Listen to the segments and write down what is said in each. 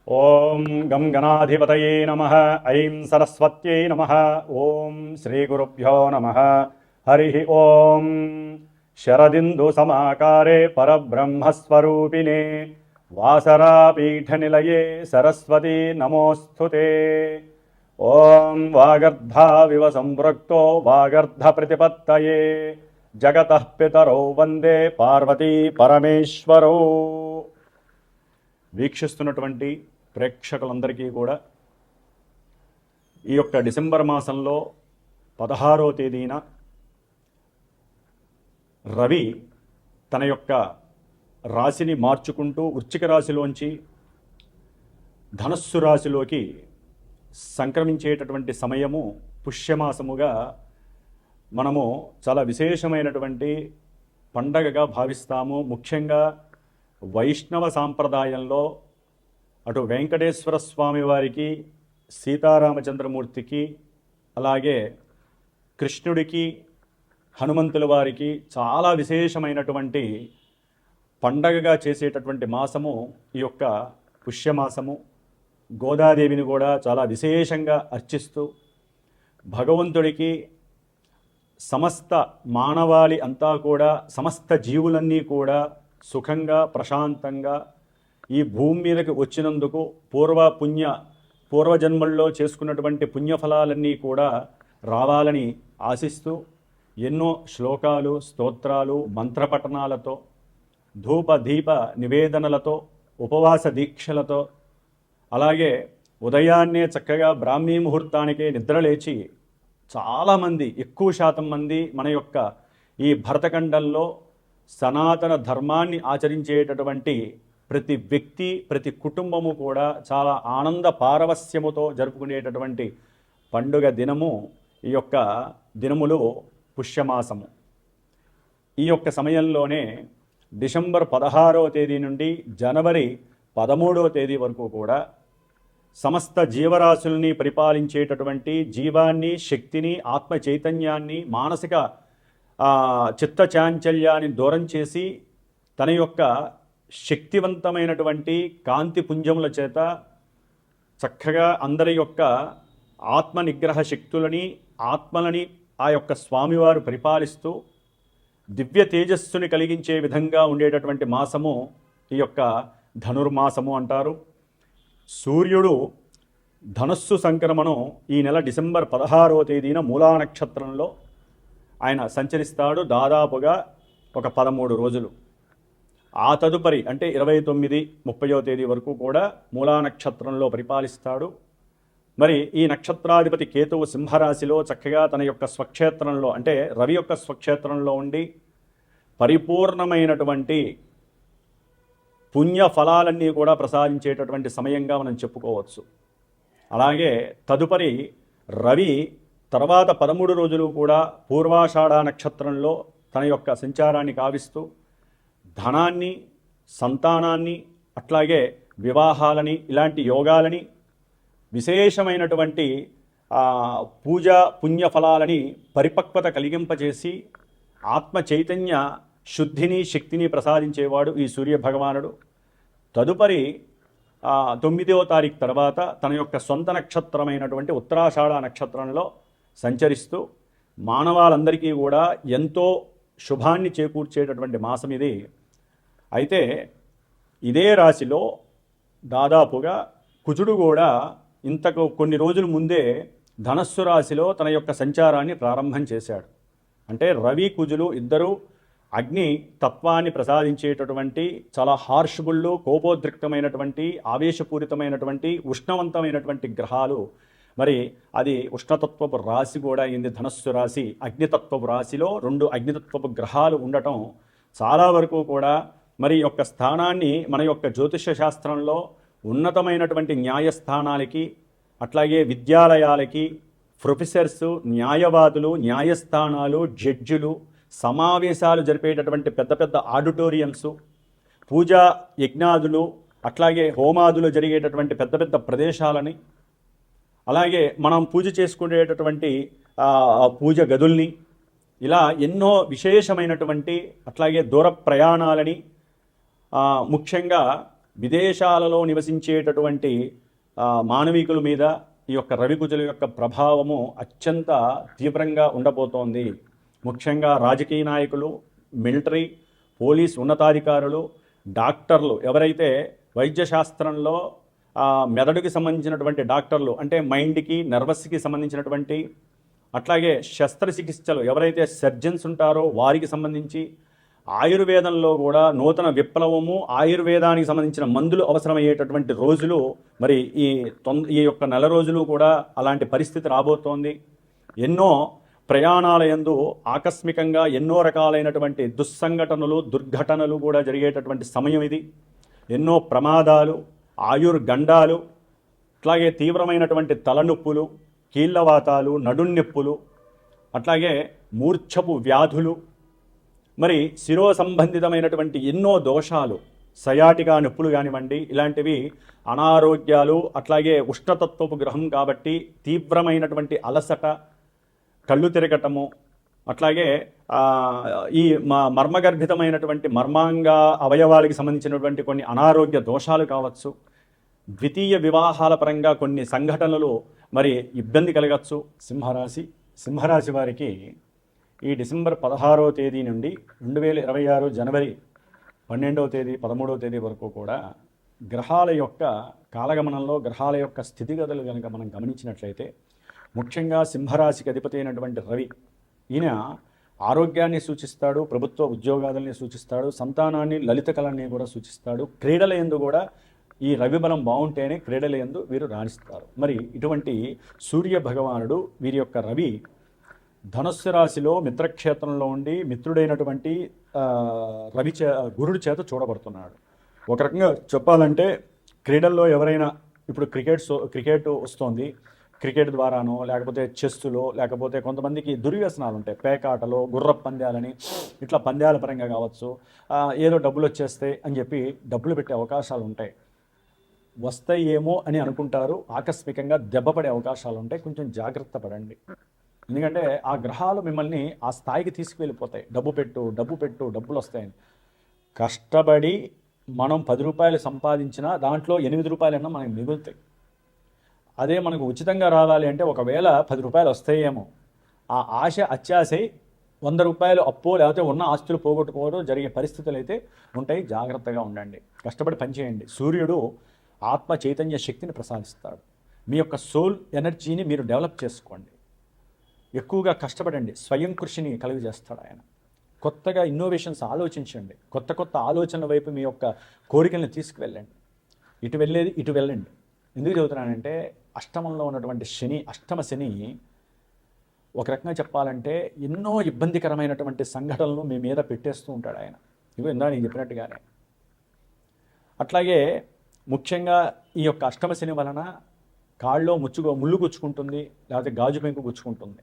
ఓం గం గణాధిపతయే నమః. ఐం సరస్వత్యై నమః. ఓం శ్రీ గురుభ్యో నమః. హరి ఓం. శరదిందు సమాకారే పరబ్రహ్మస్వరూపిణే వాసరాపీఠనిలయే సరస్వతీ నమోస్తుతే. ఓం వాగర్ధావివ సంపృక్తో వాగర్ధ ప్రతిపత్తయే జగతః పితరౌ వందే పార్వతీ పరమేశ్వరౌ. వీక్షిస్తున్నటువంటి ప్రేక్షకులందరికీ కూడా ఈ యొక్క డిసెంబర్ మాసంలో 16వ తేదీన రవి తన యొక్క రాశిని మార్చుకుంటూ వృశ్చిక రాశిలోంచి ధనస్సు రాశిలోకి సంక్రమించేటటువంటి సమయము పుష్యమాసముగా మనము చాలా విశేషమైనటువంటి పండగగా భావిస్తాము. ముఖ్యంగా వైష్ణవ సాంప్రదాయంలో అటు వెంకటేశ్వర స్వామి వారికి, సీతారామచంద్రమూర్తికి, అలాగే కృష్ణుడికి, హనుమంతుల వారికి చాలా విశేషమైనటువంటి పండగగా చేసేటటువంటి మాసము ఈ యొక్క పుష్యమాసము. గోదాదేవిని కూడా చాలా విశేషంగా అర్చిస్తూ భగవంతుడికి సమస్త మానవాళి అంతా కూడా, సమస్త జీవులన్నీ కూడా సుఖంగా ప్రశాంతంగా ఈ భూమి మీదకి వచ్చినందుకు పూర్వజన్మల్లో చేసుకున్నటువంటి పుణ్యఫలాలన్నీ కూడా రావాలని ఆశిస్తూ ఎన్నో శ్లోకాలు, స్తోత్రాలు, మంత్రపఠనాలతో, ధూప దీప నివేదనలతో, ఉపవాస దీక్షలతో, అలాగే ఉదయాన్నే చక్కగా బ్రాహ్మీ ముహూర్తానికే నిద్రలేచి చాలామంది, ఎక్కువ శాతం మంది మన యొక్క ఈ భరతఖండంలో సనాతన ధర్మాన్ని ఆచరించేటటువంటి ప్రతి వ్యక్తి, ప్రతి కుటుంబము కూడా చాలా ఆనంద పారవస్యముతో జరుపుకునేటటువంటి పండుగ దినము ఈ యొక్క దినములు పుష్యమాసము. ఈ యొక్క సమయంలోనే డిసెంబర్ 16వ తేదీ నుండి జనవరి 13వ తేదీ వరకు కూడా సమస్త జీవరాశుల్ని పరిపాలించేటటువంటి జీవాన్ని, శక్తిని, ఆత్మ చైతన్యాన్ని, మానసిక చిత్త చాంచల్యాన్ని దూరం చేసి తన యొక్క శక్తివంతమైనటువంటి కాంతి పుంజముల చేత చక్కగా అందరి యొక్క ఆత్మ నిగ్రహ శక్తులని, ఆత్మలని ఆ యొక్క స్వామివారు పరిపాలిస్తూ దివ్య తేజస్సుని కలిగించే విధంగా ఉండేటటువంటి మాసము ఈ యొక్క ధనుర్మాసము అంటారు. సూర్యుడు ధనస్సు సంక్రమణం ఈ నెల డిసెంబర్ 16వ తేదీన మూలా నక్షత్రంలో ఆయన సంచరిస్తాడు. దాదాపుగా ఒక 13 రోజులు. ఆ తదుపరి అంటే 29, 30వ తేదీ వరకు కూడా మూలా నక్షత్రంలో పరిపాలిస్తాడు. మరి ఈ నక్షత్రాధిపతి కేతువు సింహరాశిలో చక్కగా తన యొక్క స్వక్షేత్రంలో, అంటే రవి యొక్క స్వక్షేత్రంలో ఉండి పరిపూర్ణమైనటువంటి పుణ్య ఫలాలన్నీ కూడా ప్రసాదించేటటువంటి సమయంగా మనం చెప్పుకోవచ్చు. అలాగే తదుపరి రవి తర్వాత 13 రోజులు కూడా పూర్వాషాఢ నక్షత్రంలో తన యొక్క సంచారాన్ని కావిస్తూ ధనాన్ని, సంతానాన్ని, అట్లాగే వివాహాలని, ఇలాంటి యోగాలని, విశేషమైనటువంటి పూజా పుణ్యఫలాలని పరిపక్వత కలిగింపజేసి ఆత్మ చైతన్య శుద్ధిని, శక్తిని ప్రసాదించేవాడు ఈ సూర్యభగవానుడు. తదుపరి 9వ తారీఖు తర్వాత తన యొక్క సొంత నక్షత్రమైనటువంటి ఉత్తరాషాఢ నక్షత్రంలో సంచరిస్తూ మానవాళందరికీ కూడా ఎంతో శుభాన్ని చేకూర్చేటటువంటి మాసం ఇది. అయితే ఇదే రాశిలో దాదాపుగా కుజుడు కూడా ఇంతకు కొన్ని రోజుల ముందే ధనస్సు రాశిలో తన యొక్క సంచారాన్ని ప్రారంభం చేశాడు. అంటే రవి, కుజులు ఇద్దరూ అగ్ని తత్వాన్ని ప్రసాదించేటటువంటి చాలా హార్ష్బుళ్ళు, కోపోద్రిక్తమైనటువంటి, ఆవేశపూరితమైనటువంటి, ఉష్ణవంతమైనటువంటి గ్రహాలు. మరి అది ఉష్ణతత్వపు రాశి కూడా అయింది ధనస్సు రాశి. అగ్నితత్వపు రాశిలో 2 అగ్నితత్వపు గ్రహాలు ఉండటం చాలా వరకు కూడా మరి యొక్క స్థానాన్ని మన యొక్క జ్యోతిష శాస్త్రంలో ఉన్నతమైనటువంటి న్యాయస్థానాలకి, అట్లాగే విద్యాలయాలకి, ప్రొఫెసర్సు, న్యాయవాదులు, న్యాయస్థానాలు, జడ్జిలు, సమావేశాలు జరిపేటటువంటి పెద్ద పెద్ద ఆడిటోరియంసు, పూజా యజ్ఞాదులు, అట్లాగే హోమాదులు జరిగేటటువంటి పెద్ద పెద్ద ప్రదేశాలని, అలాగే మనం పూజ చేసుకునేటటువంటి పూజ గదుల్ని, ఇలా ఎన్నో విశేషమైనటువంటి, అట్లాగే దూర ప్రయాణాలని, ముఖ్యంగా విదేశాలలో నివసించేటటువంటి మానవికుల మీద ఈ యొక్క రవికుజుల యొక్క ప్రభావము అత్యంత తీవ్రంగా ఉండబోతోంది. ముఖ్యంగా రాజకీయ నాయకులు, మిలిటరీ, పోలీస్ ఉన్నతాధికారులు, డాక్టర్లు, ఎవరైతే వైద్యశాస్త్రంలో మెదడుకి సంబంధించినటువంటి డాక్టర్లు, అంటే మైండ్కి, నర్వస్కి సంబంధించినటువంటి, అట్లాగే శస్త్రచికిత్సలు ఎవరైతే సర్జన్స్ ఉంటారో వారికి సంబంధించి, ఆయుర్వేదంలో కూడా నూతన విప్లవము, ఆయుర్వేదానికి సంబంధించిన మందులు అవసరమయ్యేటటువంటి రోజులు మరి ఈ యొక్క నెల రోజులు కూడా అలాంటి పరిస్థితి రాబోతోంది. ఎన్నో ప్రయాణాల యందు ఆకస్మికంగా ఎన్నో రకాలైనటువంటి దుస్సంఘటనలు, దుర్ఘటనలు కూడా జరిగేటటువంటి సమయం ఇది. ఎన్నో ప్రమాదాలు, ఆయుర్గండాలు, అట్లాగే తీవ్రమైనటువంటి తలనొప్పులు, కీళ్ళవాతాలు, నడున్నొప్పులు, అట్లాగే మూర్ఛపు వ్యాధులు, మరి శిరో సంబంధితమైనటువంటి ఎన్నో దోషాలు, సయాటిగా నొప్పులు కానివ్వండి, ఇలాంటివి అనారోగ్యాలు, అట్లాగే ఉష్ణతత్వపు గ్రహం కాబట్టి తీవ్రమైనటువంటి అలసట, కళ్ళు తిరగటము, అట్లాగే ఈ మర్మగర్భితమైనటువంటి మర్మాంగ అవయవాలకి సంబంధించినటువంటి కొన్ని అనారోగ్య దోషాలు కావచ్చు, ద్వితీయ వివాహాల పరంగా కొన్ని సంఘటనలు మరి ఇబ్బంది కలగచ్చు. సింహరాశి వారికి ఈ డిసెంబర్ 16వ తేదీ నుండి 2026 జనవరి 12వ తేదీ 13వ తేదీ వరకు కూడా గ్రహాల యొక్క కాలగమనంలో గ్రహాల యొక్క స్థితిగతులు కనుక మనం గమనించినట్లయితే, ముఖ్యంగా సింహరాశికి అధిపతి అయినటువంటి రవి, ఈయన ఆరోగ్యాన్ని సూచిస్తాడు, ప్రభుత్వ ఉద్యోగాదుల్ని సూచిస్తాడు, సంతానాన్ని, లలిత కళని కూడా సూచిస్తాడు. క్రీడల యందు కూడా ఈ రవి బలం బాగుంటేనే క్రీడల యందు వీరు రాణిస్తారు. మరి ఇటువంటి సూర్య భగవానుడు వీరి యొక్క రవి ధనుస్సు రాశిలో మిత్రక్షేత్రంలో ఉండి మిత్రుడైనటువంటి గురుడి చేత చూడబడుతున్నాడు. ఒక రకంగా చెప్పాలంటే క్రీడల్లో ఎవరైనా ఇప్పుడు క్రికెట్ వస్తోంది, క్రికెట్ ద్వారానో లేకపోతే చెస్సులో, లేకపోతే కొంతమందికి దుర్వ్యసనాలు ఉంటాయి, పేకాటలో, గుర్రపు పందాలని, ఇట్లా పందాల పరంగా కావచ్చు, ఏదో డబ్బులు వచ్చేస్తాయి అని చెప్పి డబ్బులు పెట్టే అవకాశాలు ఉంటాయి. వస్తాయేమో అని అనుకుంటారు, ఆకస్మికంగా దెబ్బపడే అవకాశాలు ఉంటాయి. కొంచెం జాగ్రత్త పడండి. ఎందుకంటే ఆ గ్రహాలు మిమ్మల్ని ఆ స్థాయికి తీసుకువెళ్ళిపోతాయి. డబ్బు పెట్టు, డబ్బులు వస్తాయని. కష్టపడి మనం 10 రూపాయలు సంపాదించినా దాంట్లో 8 రూపాయలన్నా మనకి మిగులుతాయి. అదే మనకు ఉచితంగా రావాలి అంటే ఒకవేళ 10 రూపాయలు వస్తాయేమో, ఆ ఆశ అత్యాశై 100 రూపాయలు అప్పో లేకపోతే ఉన్న ఆస్తులు పోగొట్టుకోవడం జరిగే పరిస్థితులు అయితే ఉంటాయి. జాగ్రత్తగా ఉండండి, కష్టపడి పనిచేయండి. సూర్యుడు ఆత్మ చైతన్య శక్తిని ప్రసాదిస్తాడు. మీ యొక్క సోల్ ఎనర్జీని మీరు డెవలప్ చేసుకోండి, ఎక్కువగా కష్టపడండి, స్వయం కృషిని కలుగజేస్తాడు ఆయన. కొత్తగా ఇన్నోవేషన్స్ ఆలోచించండి, కొత్త ఆలోచనల వైపు మీ యొక్క కోరికలను తీసుకువెళ్ళండి. ఇటు వెళ్ళండి. ఎందుకు చెబుతున్నానంటే అష్టమంలో ఉన్నటువంటి అష్టమ శని ఒక రకంగా చెప్పాలంటే ఎన్నో ఇబ్బందికరమైనటువంటి సంఘటనలు మీ మీద పెట్టేస్తూ ఉంటాడు ఆయన. ఇందా నేను చెప్పినట్టుగానే. అట్లాగే ముఖ్యంగా ఈ యొక్క అష్టమ శని వలన కాళ్ళలో ముళ్ళు గుచ్చుకుంటుంది, లేకపోతే గాజు పెంకు గుచ్చుకుంటుంది.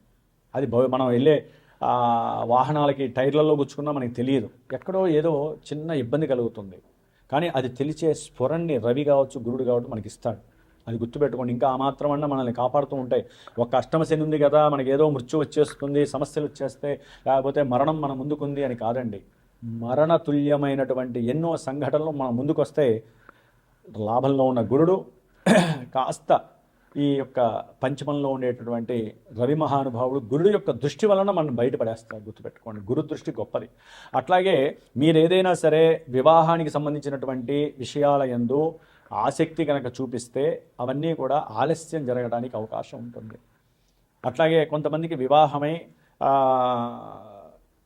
అది మనం వెళ్ళే వాహనాలకి టైర్లలో గుచ్చుకున్నా మనకి తెలియదు, ఎక్కడో ఏదో చిన్న ఇబ్బంది కలుగుతుంది. కానీ అది తెలిసే స్ఫురణని రవి కావచ్చు, గురుడు కావచ్చు మనకి ఇస్తాడు. అది గుర్తుపెట్టుకోండి. ఇంకా ఆ మాత్రమన్నా మనల్ని కాపాడుతూ ఉంటాయి. ఒక అష్టమ శని ఉంది కదా, మనకి ఏదో మృత్యు వచ్చేస్తుంది, సమస్యలు వచ్చేస్తే, లేకపోతే మరణం మన ముందుకుంది అని కాదండి. మరణ తుల్యమైనటువంటి ఎన్నో సంఘటనలు మన ముందుకు వస్తే లాభంలో ఉన్న గురుడు కాస్త ఈ యొక్క పంచమంలో ఉండేటటువంటి రవి మహానుభావుడు గురుడు యొక్క దృష్టి వలన మనం బయటపడేస్తారు. గుర్తుపెట్టుకోండి, గురు దృష్టి గొప్పది. అట్లాగే మీరు ఏదైనా సరే వివాహానికి సంబంధించినటువంటి విషయాల యందు ఆసక్తి కనుక చూపిస్తే అవన్నీ కూడా ఆలస్యం జరగడానికి అవకాశం ఉంటుంది. అట్లాగే కొంతమందికి వివాహమై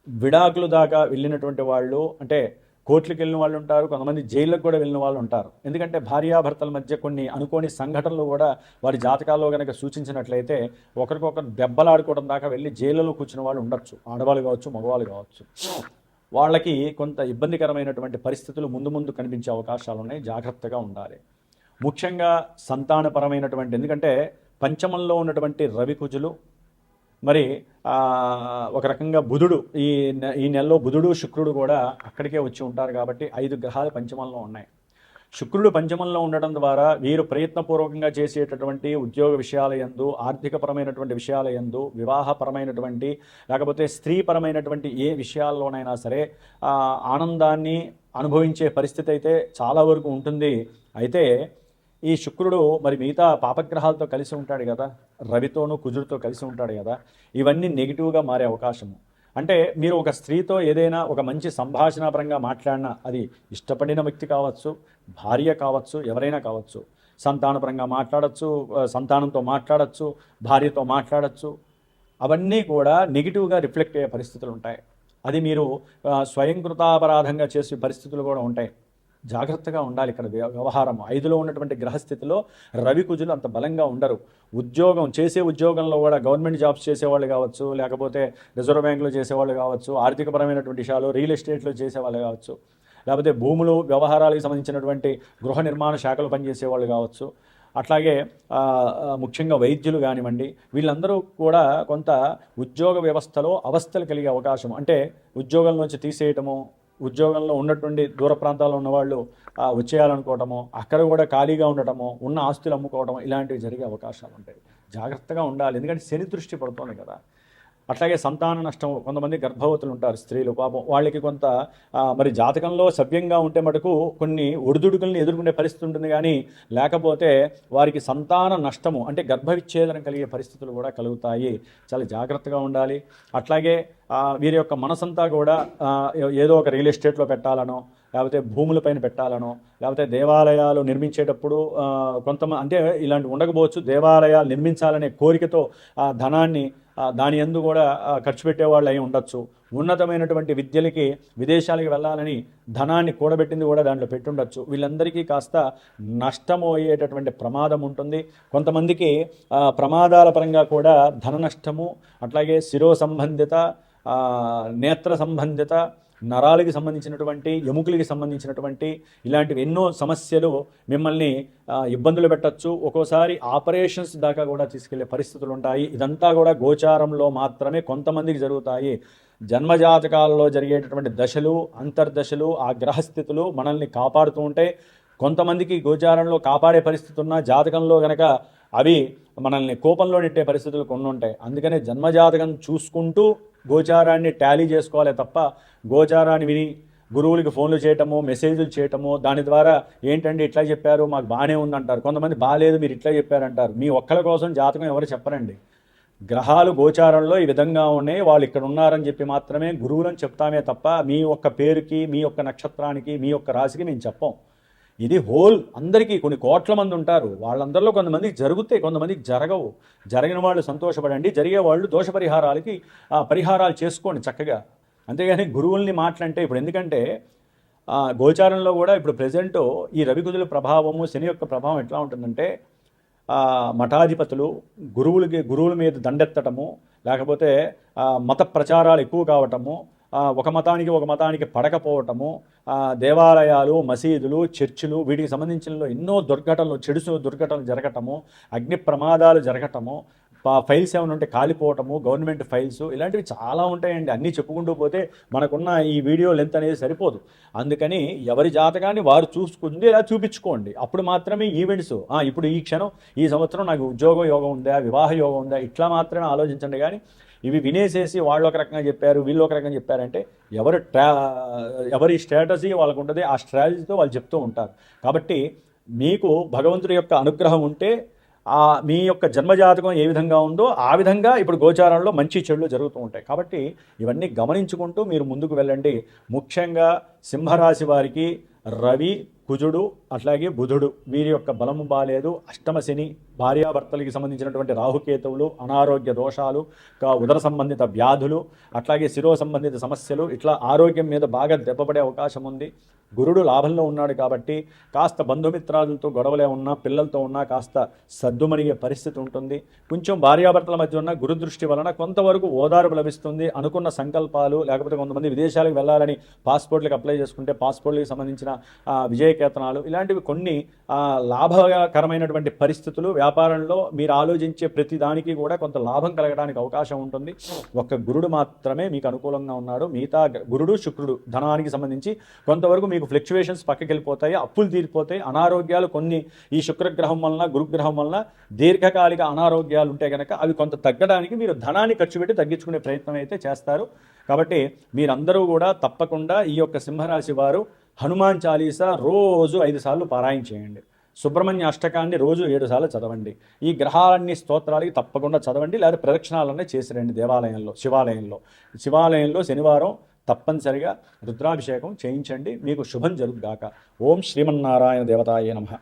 విడాకులు దాకా వెళ్ళినటువంటి వాళ్ళు, అంటే కోర్టులకు వెళ్ళిన వాళ్ళు ఉంటారు, కొంతమంది జైళ్ళకు కూడా వెళ్ళిన వాళ్ళు ఉంటారు. ఎందుకంటే భార్యాభర్తల మధ్య కొన్ని అనుకోని సంఘటనలు కూడా వారి జాతకాల్లో కనుక సూచించినట్లయితే ఒకరికొకరు దెబ్బలాడుకోవడం దాకా వెళ్ళి జైళ్ళలో కూర్చున్న వాళ్ళు ఉండొచ్చు, ఆడవాళ్ళు కావచ్చు, మగవాళ్ళు కావచ్చు. వాళ్ళకి కొంత ఇబ్బందికరమైనటువంటి పరిస్థితులు ముందు కనిపించే అవకాశాలు ఉన్నాయి. జాగ్రత్తగా ఉండాలి. ముఖ్యంగా సంతానపరమైనటువంటి, ఎందుకంటే పంచమంలో ఉన్నటువంటి రవి కుజులు, మరి ఒక రకంగా బుధుడు ఈ నెలలో బుధుడు శుక్రుడు కూడా అక్కడికే వచ్చి ఉంటారు. కాబట్టి 5 గ్రహాలు పంచమంలో ఉన్నాయి. శుక్రుడు పంచమంలో ఉండడం ద్వారా వీరు ప్రయత్నపూర్వకంగా చేసేటటువంటి ఉద్యోగ విషయాల యందు, ఆర్థికపరమైనటువంటి విషయాల యందు, వివాహపరమైనటువంటి లేకపోతే స్త్రీపరమైనటువంటి ఏ విషయాల్లోనైనా సరే ఆనందాన్ని, అనుభవించే పరిస్థితి అయితే చాలా వరకు ఉంటుంది. అయితే ఈ శుక్రుడు మరి మిగతా పాపగ్రహాలతో కలిసి ఉంటాడు కదా, రవితోనూ కుజుడితో కలిసి ఉంటాడు కదా, ఇవన్నీ నెగిటివ్గా మారే అవకాశము. అంటే మీరు ఒక స్త్రీతో ఏదైనా ఒక మంచి సంభాషణాపరంగా మాట్లాడినా, అది ఇష్టపడిన వ్యక్తి కావచ్చు, భార్య కావచ్చు, ఎవరైనా కావచ్చు, సంతానపరంగా మాట్లాడచ్చు, సంతానంతో మాట్లాడచ్చు, భార్యతో మాట్లాడచ్చు, అవన్నీ కూడా నెగిటివ్గా రిఫ్లెక్ట్ అయ్యే పరిస్థితులు ఉంటాయి. అది మీరు స్వయంకృతాపరాధంగా చేసే పరిస్థితులు కూడా ఉంటాయి. జాగ్రత్తగా ఉండాలి. ఇక్కడ వ్యవహారం 5లో ఉన్నటువంటి గ్రహస్థితిలో రవి కుజులు అంత బలంగా ఉండరు. ఉద్యోగంలో కూడా గవర్నమెంట్ జాబ్స్ చేసేవాళ్ళు కావచ్చు, లేకపోతే రిజర్వ్ బ్యాంకులో చేసేవాళ్ళు కావచ్చు, ఆర్థికపరమైనటువంటి విషయాలు రియల్ ఎస్టేట్లో చేసేవాళ్ళు కావచ్చు, లేకపోతే భూములు వ్యవహారాలకు సంబంధించినటువంటి గృహ నిర్మాణ శాఖలు పనిచేసేవాళ్ళు కావచ్చు, అట్లాగే ముఖ్యంగా వైద్యులు కానివ్వండి, వీళ్ళందరూ కూడా కొంత ఉద్యోగ వ్యవస్థలో అవస్థలు కలిగే అవకాశం, అంటే ఉద్యోగం నుంచి తీసేయటము, ఉద్యోగంలో ఉన్నటువంటి దూర ప్రాంతాల్లో ఉన్నవాళ్ళు వచ్చేయాలనుకోవటము, అక్కడ కూడా ఖాళీగా ఉండటము, ఉన్న ఆస్తులు అమ్ముకోవడం, ఇలాంటివి జరిగే అవకాశాలు ఉంటాయి. జాగ్రత్తగా ఉండాలి, ఎందుకంటే శని దృష్టి పడుతుంది కదా. అట్లాగే సంతాన నష్టం, కొంతమంది గర్భవతులు ఉంటారు స్త్రీలు, పాపం వాళ్ళకి కొంత మరి జాతకంలో సవ్యంగా ఉంటే మటుకు కొన్ని ఒడిదుడుకుల్ని ఎదుర్కొనే పరిస్థితి ఉంటుంది, కానీ లేకపోతే వారికి సంతాన నష్టము అంటే గర్భవిచ్ఛేదనం కలిగే పరిస్థితులు కూడా కలుగుతాయి. చాలా జాగ్రత్తగా ఉండాలి. అట్లాగే వీరి యొక్క మనసంతా కూడా ఏదో ఒక రియల్ ఎస్టేట్లో పెట్టాలనో, లేకపోతే భూములపైన పెట్టాలనో, లేకపోతే దేవాలయాలు నిర్మించేటప్పుడు కొంతమంది అంటే ఇలాంటి ఉండకపోవచ్చు, దేవాలయాలు నిర్మించాలనే కోరికతో ధనాన్ని దాని యందు కూడా ఖర్చు పెట్టేవాళ్ళు అయి ఉండొచ్చు. ఉన్నతమైనటువంటి విద్యలకి విదేశాలకు వెళ్ళాలని ధనాన్ని కూడబెట్టింది కూడా దాంట్లో పెట్టుండొచ్చు. వీళ్ళందరికీ కాస్త నష్టము అయ్యేటటువంటి ప్రమాదం ఉంటుంది. కొంతమందికి ప్రమాదాల పరంగా కూడా ధన నష్టము, అట్లాగే శిరో సంబంధిత, నేత్ర సంబంధిత, నరాలకి సంబంధించినటువంటి, ఎముకలకి సంబంధించినటువంటి ఇలాంటివి ఎన్నో సమస్యలు మిమ్మల్ని ఇబ్బందులు పెట్టచ్చు. ఒక్కోసారి ఆపరేషన్స్ దాకా కూడా తీసుకెళ్లే పరిస్థితులు ఉంటాయి. ఇదంతా కూడా గోచారంలో మాత్రమే కొంతమందికి జరుగుతాయి. జన్మజాతకాలలో జరిగేటటువంటి దశలు, అంతర్దశలు, ఆ గ్రహస్థితులు మనల్ని కాపాడుతూ ఉంటాయి. కొంతమందికి గోచారంలో కాపాడే పరిస్థితి ఉన్నా జాతకంలో గనక అవి మనల్ని కోపంలో నెట్టే పరిస్థితులు కొన్ని ఉంటాయి. అందుకనే జన్మజాతకం చూసుకుంటూ గోచారాన్ని టాలీ చేసుకోవాలి తప్ప గోచారాన్ని విని గురువులకి ఫోన్లు చేయటము, మెసేజ్లు చేయటము, దాని ద్వారా ఏంటంటే ఇట్లా చెప్పారు మాకు బాగానే ఉందంటారు, కొంతమంది బాగాలేదు మీరు ఇట్లా చెప్పారంటారు. మీ ఒక్కల కోసం జాతకం ఎవరు చెప్పరండి. గ్రహాలు గోచారంలో ఈ విధంగా ఉన్నాయి, వాళ్ళు ఇక్కడ ఉన్నారని చెప్పి మాత్రమే గురువులను చెప్తామే తప్ప మీ ఒక్క పేరుకి, మీ ఒక్క నక్షత్రానికి, మీ ఒక్క రాశికి మేము చెప్పం. ఇది హోల్ అందరికీ కొన్ని కోట్ల మంది ఉంటారు, వాళ్ళందరిలో కొంతమందికి జరుగుతాయి, కొంతమందికి జరగవు. జరిగిన వాళ్ళు సంతోషపడండి, జరిగే వాళ్ళు దోష పరిహారాలకి పరిహారాలు చేసుకోండి చక్కగా. అంతేగాని గురువుల్ని మాటలంటే ఇప్పుడు ఎందుకంటే గోచారంలో కూడా ఇప్పుడు ప్రజెంటు ఈ రవికుజుల ప్రభావము, శని యొక్క ప్రభావం ఎట్లా ఉంటుందంటే మఠాధిపతులు గురువుల మీద దండెత్తటము, లేకపోతే మత ప్రచారాలు ఎక్కువ కావటము, ఒక మతానికి పడకపోవటము, దేవాలయాలు, మసీదులు, చర్చిలు వీటికి సంబంధించిన ఎన్నో దుర్ఘటనలు జరగటము, అగ్ని ప్రమాదాలు జరగటము, ఫైల్స్ ఏమైనా ఉంటే కాలిపోవటము, గవర్నమెంట్ ఫైల్స్, ఇలాంటివి చాలా ఉంటాయండి. అన్నీ చెప్పుకుంటూ పోతే మనకున్న ఈ వీడియో లెంత్ అనేది సరిపోదు. అందుకని ఎవరి జాతకాన్ని వారు చూసుకుంది ఇలా చూపించుకోండి. అప్పుడు మాత్రమే ఈవెంట్స్ ఇప్పుడు ఈ క్షణం ఈ సంవత్సరం నాకు ఉద్యోగ యోగం ఉందా, వివాహ యోగం ఉందా, ఇట్లా మాత్రమే ఆలోచించండి. కానీ ఇవి వినేసేసి వాళ్ళు ఒక రకంగా చెప్పారు, వీళ్ళు ఒక రకంగా చెప్పారంటే ఎవరి స్ట్రాటజీ వాళ్ళకు ఉంటుంది, ఆ స్ట్రాటజీతో వాళ్ళు చెప్తూ ఉంటారు. కాబట్టి మీకు భగవంతుడి యొక్క అనుగ్రహం ఉంటే మీ యొక్క జన్మజాతకం ఏ విధంగా ఉందో ఆ విధంగా ఇప్పుడు గోచారంలో మంచి చెడులు జరుగుతూ ఉంటాయి. కాబట్టి ఇవన్నీ గమనించుకుంటూ మీరు ముందుకు వెళ్ళండి. ముఖ్యంగా సింహరాశి వారికి రవి, కుజుడు, అట్లాగే బుధుడు వీరి యొక్క బలము బాలేదు. అష్టమ శని, భార్యాభర్తలకి సంబంధించినటువంటి రాహుకేతువులు, అనారోగ్య దోషాలు, ఉదర సంబంధిత వ్యాధులు, అట్లాగే శిరో సంబంధిత సమస్యలు, ఇట్లా ఆరోగ్యం మీద బాగా దెబ్బపడే అవకాశం ఉంది. గురుడు లాభంలో ఉన్నాడు కాబట్టి కాస్త బంధుమిత్రాలతో గొడవలే ఉన్నా, పిల్లలతో ఉన్నా కాస్త సద్దుమణిగే పరిస్థితి ఉంటుంది. కొంచెం భార్యాభర్తల మధ్య ఉన్న గురుదృష్టి వలన కొంతవరకు ఓదార్పు లభిస్తుంది. అనుకున్న సంకల్పాలు, లేకపోతే కొంతమంది విదేశాలకు వెళ్ళాలని పాస్పోర్ట్లకు అప్లై చేసుకుంటే పాస్పోర్ట్లకు సంబంధించిన విజయకేతనాలు, ఇలాంటివి కొన్ని లాభకరమైనటువంటి పరిస్థితులు. వ్యాపారంలో మీరు ఆలోచించే ప్రతి దానికి కూడా కొంత లాభం కలగడానికి అవకాశం ఉంటుంది. ఒక్క గురుడు మాత్రమే మీకు అనుకూలంగా ఉన్నాడు. మిగతా గురుడు, శుక్రుడు ధనానికి సంబంధించి కొంతవరకు మీకు ఫ్లక్చువేషన్స్ పక్కకి వెళ్ళిపోతాయి, అప్పులు తీరిపోతాయి. అనారోగ్యాలు కొన్ని ఈ శుక్రగ్రహం వలన, గురుగ్రహం వలన దీర్ఘకాలిక అనారోగ్యాలు ఉంటే కనుక అవి కొంత తగ్గడానికి మీరు ధనాన్ని ఖర్చు పెట్టి తగ్గించుకునే ప్రయత్నం అయితే చేస్తారు. కాబట్టి మీరందరూ కూడా తప్పకుండా ఈ యొక్క సింహరాశి వారు హనుమాన్ చాలీసా రోజు 5 సార్లు పారాయణ చేయండి. సుబ్రహ్మణ్య అష్టకాన్ని రోజు 7 సార్లు చదవండి. ఈ గ్రహాలన్నీ స్తోత్రాలకి తప్పకుండా చదవండి, లేదా ప్రదక్షిణాలన్నీ చేసిరండి దేవాలయంలో, శివాలయంలో శనివారం తప్పనిసరిగా రుద్రాభిషేకం చేయించండి. మీకు శుభం జరుగుగాక. ఓం శ్రీమన్నారాయణ దేవతాయే నమః.